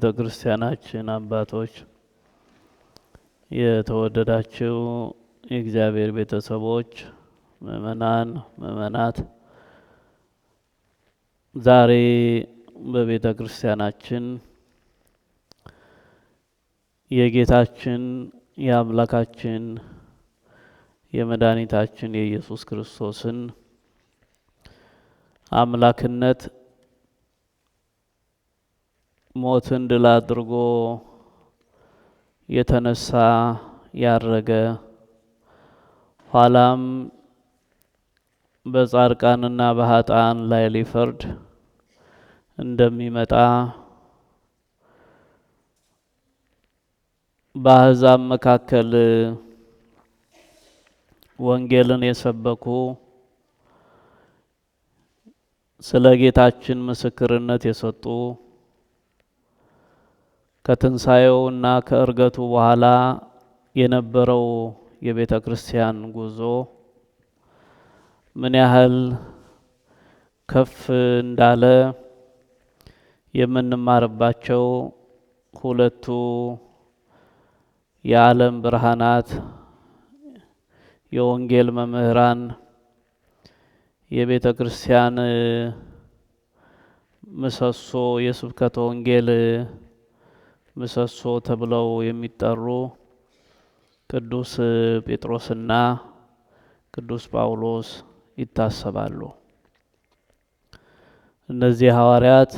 የቤተ ክርስቲያናችን አባቶች፣ የተወደዳችሁ የእግዚአብሔር ቤተሰቦች፣ ምእመናን፣ ምእመናት፣ ዛሬ በቤተ ክርስቲያናችን የጌታችን የአምላካችን የመድኃኒታችን የኢየሱስ ክርስቶስን አምላክነት ሞትን ድል አድርጎ የተነሳ ያረገ ኋላም በጻድቃንና በኃጥአን ላይ ሊፈርድ እንደሚመጣ በአሕዛብ መካከል ወንጌልን የሰበኩ ስለ ጌታችን ምስክርነት የሰጡ ከትንሣኤውና ከዕርገቱ በኋላ የነበረው የቤተ ክርስቲያን ጉዞ ምን ያህል ከፍ እንዳለ የምንማርባቸው ሁለቱ የዓለም ብርሃናት የወንጌል መምህራን የቤተ ክርስቲያን ምሰሶ የስብከተ ወንጌል ምሰሶ ተብለው የሚጠሩ ቅዱስ ጴጥሮስና ቅዱስ ጳውሎስ ይታሰባሉ። እነዚህ ሐዋርያት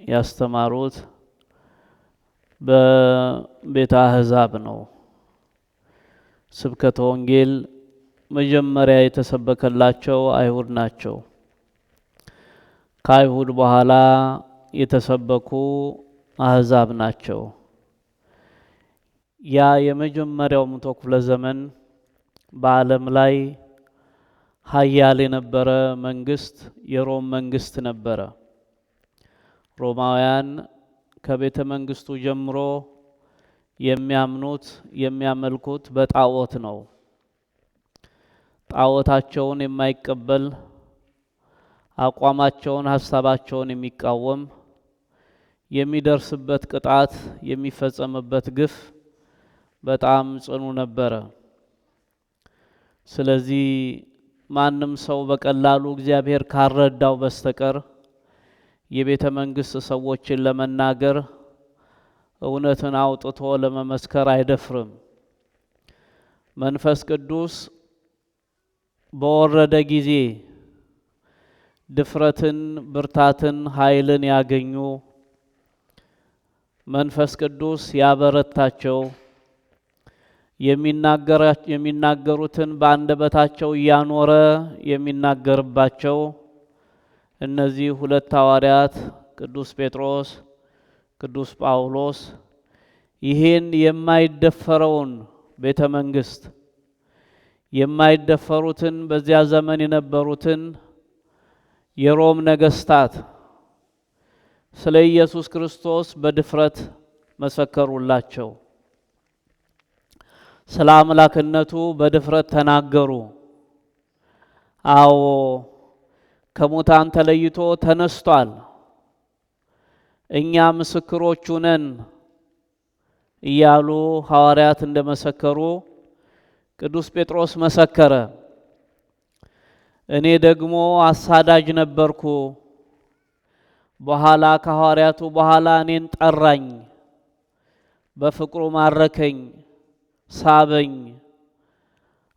ያስተማሩት በቤተ አሕዛብ ነው። ስብከተ ወንጌል መጀመሪያ የተሰበከላቸው አይሁድ ናቸው። ከአይሁድ በኋላ የተሰበኩ አሕዛብ ናቸው። ያ የመጀመሪያው መቶ ክፍለ ዘመን በዓለም ላይ ኃያል የነበረ መንግስት የሮም መንግስት ነበረ። ሮማውያን ከቤተ መንግስቱ ጀምሮ የሚያምኑት የሚያመልኩት በጣዖት ነው። ጣዖታቸውን የማይቀበል አቋማቸውን ሐሳባቸውን የሚቃወም የሚደርስበት ቅጣት የሚፈጸምበት ግፍ በጣም ጽኑ ነበረ። ስለዚህ ማንም ሰው በቀላሉ እግዚአብሔር ካረዳው በስተቀር የቤተ መንግስት ሰዎችን ለመናገር እውነትን አውጥቶ ለመመስከር አይደፍርም። መንፈስ ቅዱስ በወረደ ጊዜ ድፍረትን፣ ብርታትን፣ ኃይልን ያገኙ መንፈስ ቅዱስ ያበረታቸው የሚናገሩትን በአንደበታቸው እያኖረ የሚናገርባቸው እነዚህ ሁለት ሐዋርያት ቅዱስ ጴጥሮስ፣ ቅዱስ ጳውሎስ ይሄን የማይደፈረውን ቤተ መንግስት የማይደፈሩትን በዚያ ዘመን የነበሩትን የሮም ነገስታት ስለ ኢየሱስ ክርስቶስ በድፍረት መሰከሩላቸው። ስለ አምላክነቱ በድፍረት ተናገሩ። አዎ ከሙታን ተለይቶ ተነስቷል፣ እኛ ምስክሮቹ ነን እያሉ ሐዋርያት እንደመሰከሩ ቅዱስ ጴጥሮስ መሰከረ። እኔ ደግሞ አሳዳጅ ነበርኩ፣ በኋላ ከሐዋርያቱ በኋላ እኔን ጠራኝ፣ በፍቅሩ ማረከኝ፣ ሳበኝ፣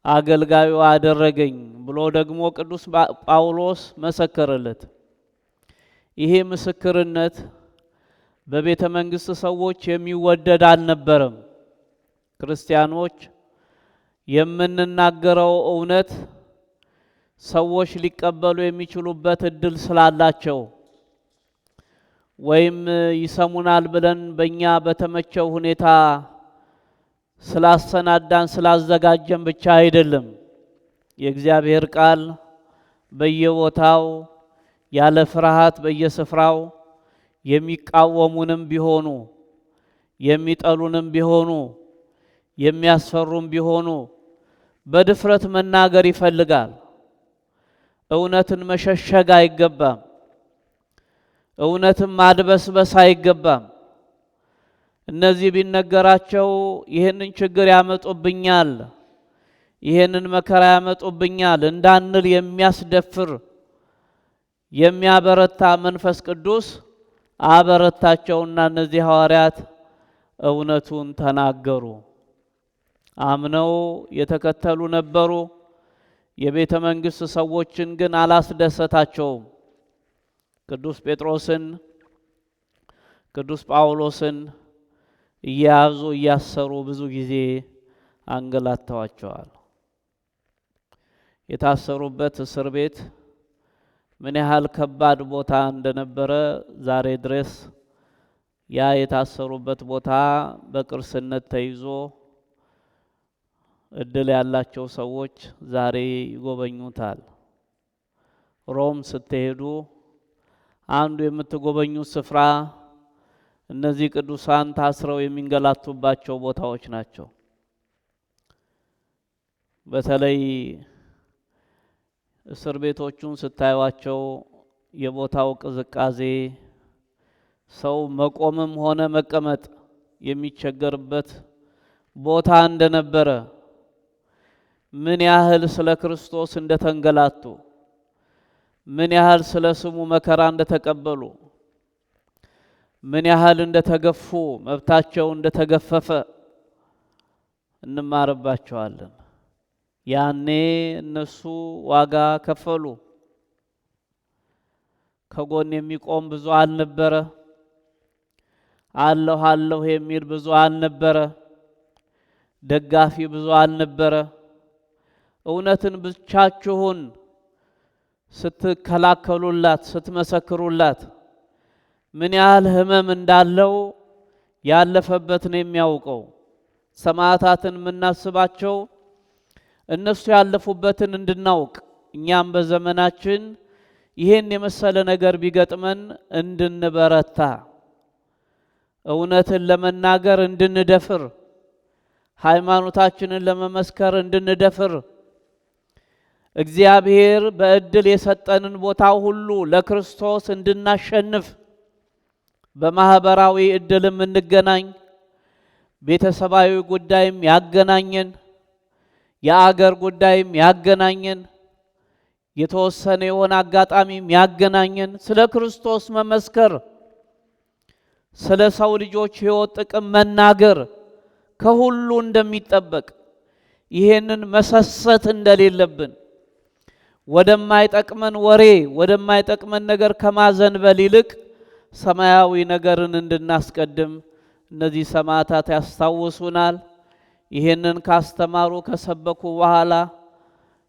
አገልጋዩ አደረገኝ ብሎ ደግሞ ቅዱስ ጳውሎስ መሰከረለት። ይሄ ምስክርነት በቤተ መንግስት ሰዎች የሚወደድ አልነበረም። ክርስቲያኖች የምንናገረው እውነት ሰዎች ሊቀበሉ የሚችሉበት እድል ስላላቸው ወይም ይሰሙናል ብለን በእኛ በተመቸው ሁኔታ ስላሰናዳን ስላዘጋጀን ብቻ አይደለም። የእግዚአብሔር ቃል በየቦታው ያለ ፍርሃት በየስፍራው የሚቃወሙንም ቢሆኑ የሚጠሉንም ቢሆኑ የሚያስፈሩም ቢሆኑ በድፍረት መናገር ይፈልጋል። እውነትን መሸሸግ አይገባም። እውነትን ማድበስበስ አይገባም። እነዚህ ቢነገራቸው ይህንን ችግር ያመጡብኛል፣ ይህንን መከራ ያመጡብኛል እንዳንል የሚያስደፍር የሚያበረታ መንፈስ ቅዱስ አበረታቸውና እነዚህ ሐዋርያት እውነቱን ተናገሩ። አምነው የተከተሉ ነበሩ። የቤተ መንግሥት ሰዎችን ግን አላስደሰታቸውም። ቅዱስ ጴጥሮስን ቅዱስ ጳውሎስን እያያዙ እያሰሩ ብዙ ጊዜ አንገላተዋቸዋል። የታሰሩበት እስር ቤት ምን ያህል ከባድ ቦታ እንደነበረ ዛሬ ድረስ ያ የታሰሩበት ቦታ በቅርስነት ተይዞ እድል ያላቸው ሰዎች ዛሬ ይጎበኙታል። ሮም ስትሄዱ አንዱ የምትጎበኙት ስፍራ እነዚህ ቅዱሳን ታስረው የሚንገላቱባቸው ቦታዎች ናቸው። በተለይ እስር ቤቶቹን ስታዩዋቸው የቦታው ቅዝቃዜ ሰው መቆምም ሆነ መቀመጥ የሚቸገርበት ቦታ እንደነበረ፣ ምን ያህል ስለ ክርስቶስ እንደተንገላቱ፣ ምን ያህል ስለ ስሙ መከራ እንደተቀበሉ፣ ምን ያህል እንደተገፉ፣ መብታቸው እንደተገፈፈ እንማርባቸዋለን። ያኔ እነሱ ዋጋ ከፈሉ። ከጎን የሚቆም ብዙ አልነበረ። አለሁ አለሁ የሚል ብዙ አልነበረ። ደጋፊ ብዙ አልነበረ። እውነትን ብቻችሁን ስትከላከሉላት ስትመሰክሩላት ምን ያህል ሕመም እንዳለው ያለፈበት ነው የሚያውቀው። ሰማዕታትን የምናስባቸው እነሱ ያለፉበትን እንድናውቅ እኛም በዘመናችን ይሄን የመሰለ ነገር ቢገጥመን እንድንበረታ፣ እውነትን ለመናገር እንድንደፍር፣ ሃይማኖታችንን ለመመስከር እንድንደፍር፣ እግዚአብሔር በእድል የሰጠንን ቦታ ሁሉ ለክርስቶስ እንድናሸንፍ፣ በማህበራዊ እድልም እንገናኝ፣ ቤተሰባዊ ጉዳይም ያገናኘን፣ የአገር ጉዳይም ያገናኘን፣ የተወሰነ የሆነ አጋጣሚም ያገናኘን፣ ስለ ክርስቶስ መመስከር፣ ስለ ሰው ልጆች ሕይወት ጥቅም መናገር ከሁሉ እንደሚጠበቅ ይሄንን መሰሰት እንደሌለብን ወደማይጠቅመን ወሬ ወደማይጠቅመን ነገር ከማዘንበል ይልቅ ሰማያዊ ነገርን እንድናስቀድም እነዚህ ሰማዕታት ያስታውሱናል። ይሄንን ካስተማሩ ከሰበኩ በኋላ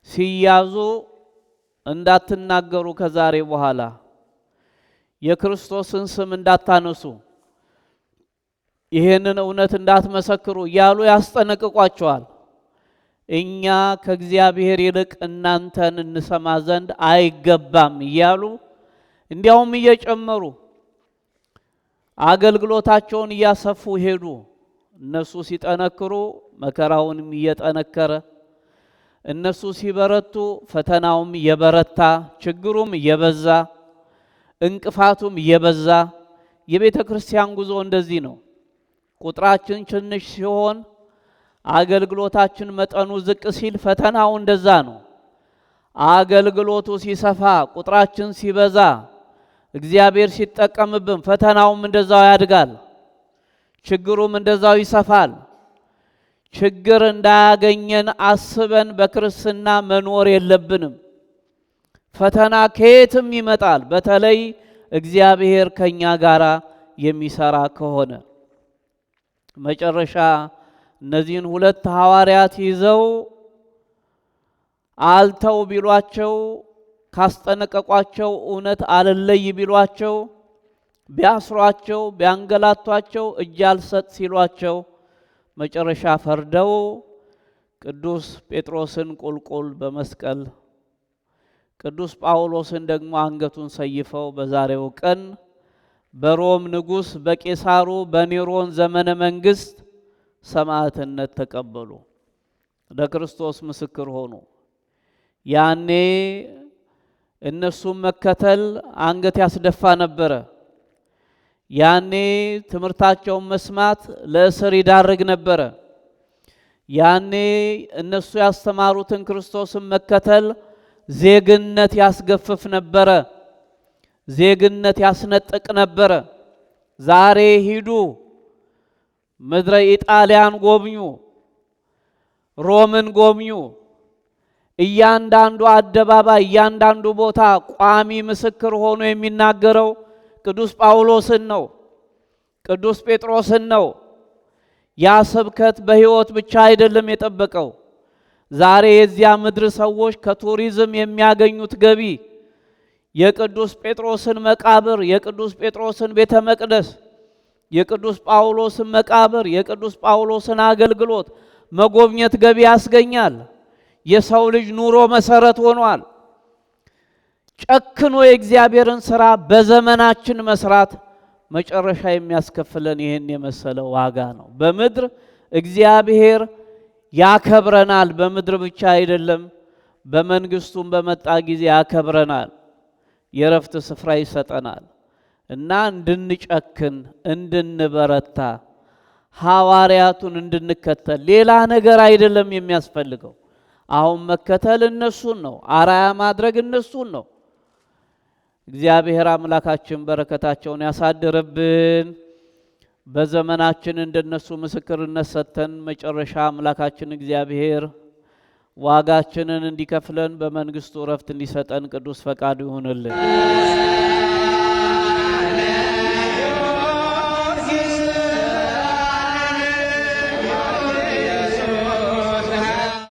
ሲያዙ እንዳትናገሩ፣ ከዛሬ በኋላ የክርስቶስን ስም እንዳታነሱ፣ ይሄንን እውነት እንዳትመሰክሩ እያሉ ያስጠነቅቋቸዋል። እኛ ከእግዚአብሔር ይልቅ እናንተን እንሰማ ዘንድ አይገባም እያሉ እንዲያውም እየጨመሩ አገልግሎታቸውን እያሰፉ ሄዱ። እነሱ ሲጠነክሩ መከራውንም እየጠነከረ፣ እነሱ ሲበረቱ ፈተናውም እየበረታ፣ ችግሩም እየበዛ፣ እንቅፋቱም እየበዛ። የቤተ ክርስቲያን ጉዞ እንደዚህ ነው። ቁጥራችን ትንሽ ሲሆን አገልግሎታችን መጠኑ ዝቅ ሲል ፈተናው እንደዛ ነው። አገልግሎቱ ሲሰፋ ቁጥራችን ሲበዛ እግዚአብሔር ሲጠቀምብን ፈተናውም እንደዛው ያድጋል፣ ችግሩም እንደዛው ይሰፋል። ችግር እንዳያገኘን አስበን በክርስትና መኖር የለብንም። ፈተና ከየትም ይመጣል፣ በተለይ እግዚአብሔር ከኛ ጋር የሚሰራ ከሆነ። መጨረሻ እነዚህን ሁለት ሐዋርያት ይዘው አልተው ቢሏቸው፣ ካስጠነቀቋቸው እውነት አልለይ ቢሏቸው፣ ቢያስሯቸው፣ ቢያንገላቷቸው፣ እጅ አልሰጥ ሲሏቸው መጨረሻ ፈርደው ቅዱስ ጴጥሮስን ቁልቁል በመስቀል ቅዱስ ጳውሎስን ደግሞ አንገቱን ሰይፈው በዛሬው ቀን በሮም ንጉሥ በቄሳሩ በኔሮን ዘመነ መንግስት ሰማዕትነት ተቀበሉ። ለክርስቶስ ምስክር ሆኑ። ያኔ እነሱም መከተል አንገት ያስደፋ ነበረ። ያኔ ትምህርታቸውን መስማት ለእስር ይዳርግ ነበረ። ያኔ እነሱ ያስተማሩትን ክርስቶስን መከተል ዜግነት ያስገፍፍ ነበረ፣ ዜግነት ያስነጥቅ ነበረ። ዛሬ ሂዱ፣ ምድረ ኢጣሊያን ጎብኙ፣ ሮምን ጎብኙ። እያንዳንዱ አደባባይ እያንዳንዱ ቦታ ቋሚ ምስክር ሆኖ የሚናገረው ቅዱስ ጳውሎስን ነው፣ ቅዱስ ጴጥሮስን ነው። ያ ስብከት በሕይወት ብቻ አይደለም የጠበቀው። ዛሬ የዚያ ምድር ሰዎች ከቱሪዝም የሚያገኙት ገቢ የቅዱስ ጴጥሮስን መቃብር፣ የቅዱስ ጴጥሮስን ቤተ መቅደስ፣ የቅዱስ ጳውሎስን መቃብር፣ የቅዱስ ጳውሎስን አገልግሎት መጎብኘት ገቢ ያስገኛል። የሰው ልጅ ኑሮ መሰረት ሆኗል። ጨክኖ የእግዚአብሔርን ሥራ በዘመናችን መስራት መጨረሻ የሚያስከፍለን ይህን የመሰለ ዋጋ ነው። በምድር እግዚአብሔር ያከብረናል። በምድር ብቻ አይደለም፣ በመንግስቱም በመጣ ጊዜ ያከብረናል፣ የረፍት ስፍራ ይሰጠናል። እና እንድንጨክን እንድንበረታ ሐዋርያቱን እንድንከተል ሌላ ነገር አይደለም የሚያስፈልገው። አሁን መከተል እነሱን ነው፣ አራያ ማድረግ እነሱን ነው። እግዚአብሔር አምላካችን በረከታቸውን ያሳድርብን። በዘመናችን እንደነሱ ምስክርነት ሰጥተን መጨረሻ አምላካችን እግዚአብሔር ዋጋችንን እንዲከፍለን በመንግስቱ ረፍት እንዲሰጠን ቅዱስ ፈቃዱ ይሁንልን።